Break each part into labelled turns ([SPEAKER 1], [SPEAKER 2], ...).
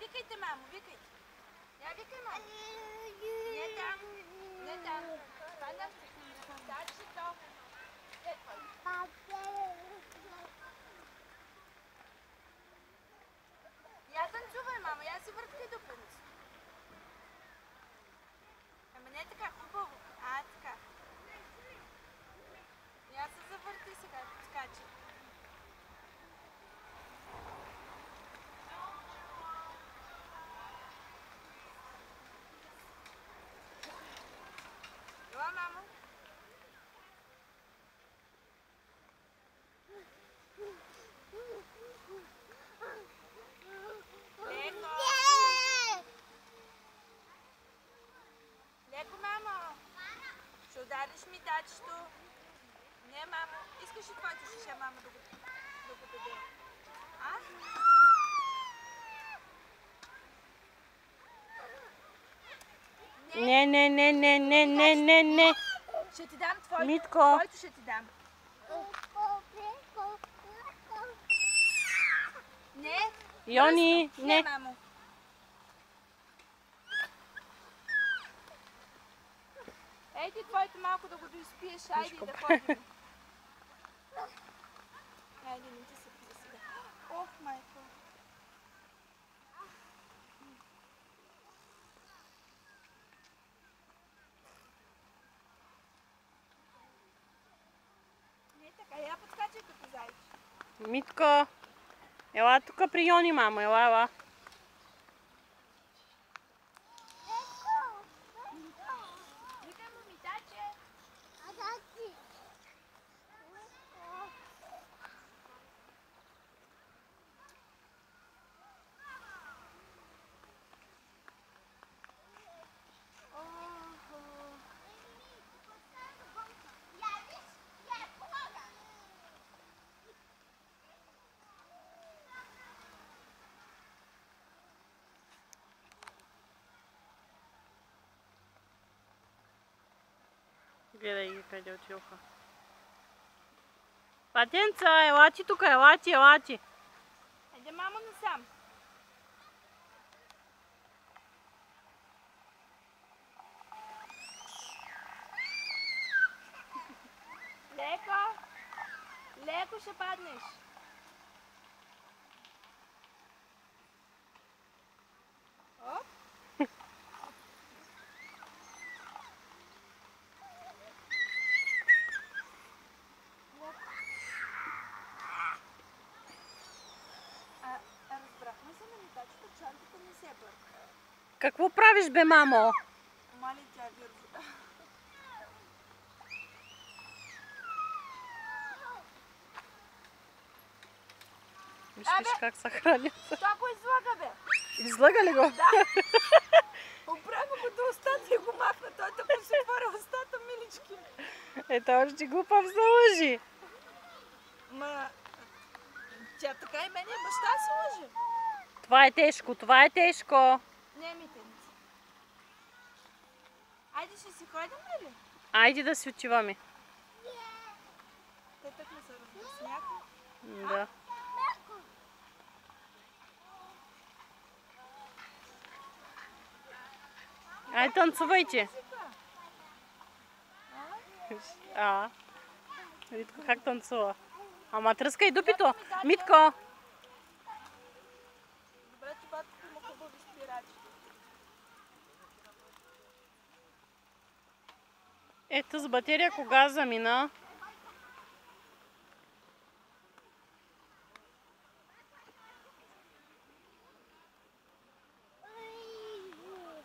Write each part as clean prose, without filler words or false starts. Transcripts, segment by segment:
[SPEAKER 1] викайте, мамо, викайте. Я викай, мамо. Не там, не там. Пада. Тачето. Я танцувай, мамо, я си върткай до принцип. Ама не така хубаво. Така. Я се завърти сега, скачи. Ела, мамо. Леко. Леко, мамо. Ще удариш ми тачето. Не, мамо. Искаш ли твоето шише, мамо, да го даде? А?
[SPEAKER 2] Не.
[SPEAKER 1] Ще ти дам твоето.
[SPEAKER 2] Митко.
[SPEAKER 1] Твоето ще ти дам. Не.
[SPEAKER 2] Йони,
[SPEAKER 1] не, мамо. Ей ти твоето малко да го доизпиеш. Айде да ходим. Айде, не ти се пие сега. Ох, майко. Не така, я подскачай като зайче.
[SPEAKER 2] Митко, ела тук при Йони, мамо, ела.
[SPEAKER 1] Викай му ми таче.
[SPEAKER 2] Гледай ги къде отидоха. Патенца, ела ти тук, ела ти.
[SPEAKER 1] Айде, мамо, насам. Леко. Леко ще паднеш. Оп. Разбрахме се на митачето, чантата не се бърка.
[SPEAKER 2] Какво правиш, бе, мамо?
[SPEAKER 1] Мали тя вирвода.
[SPEAKER 2] Виж как се хранят.
[SPEAKER 1] Това го излага, бе.
[SPEAKER 2] Излага ли го?
[SPEAKER 1] Да. Опряга го до устата и го махна. Той така си отворя устата, милички.
[SPEAKER 2] Ето още глупав за лъжи.
[SPEAKER 1] Ма, тя така и мене баща си лъжи.
[SPEAKER 2] Това е тежко.
[SPEAKER 1] Не, митеница. Айде ще си ходим, ли?
[SPEAKER 2] Айде да си отиваме.
[SPEAKER 1] Те так не се разсмяха.
[SPEAKER 2] Да. Айде танцувайте. Митко как танцува? Ама тръскай дупито. Митко!
[SPEAKER 1] Добре, че батко има хубави спирачи.
[SPEAKER 2] Ето с батерия кога замина.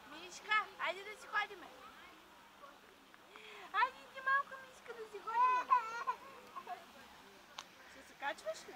[SPEAKER 1] Мишка, айде да си ходиме. Айде ти малко, Мишка, да си ходиме. Ще се качваш ли?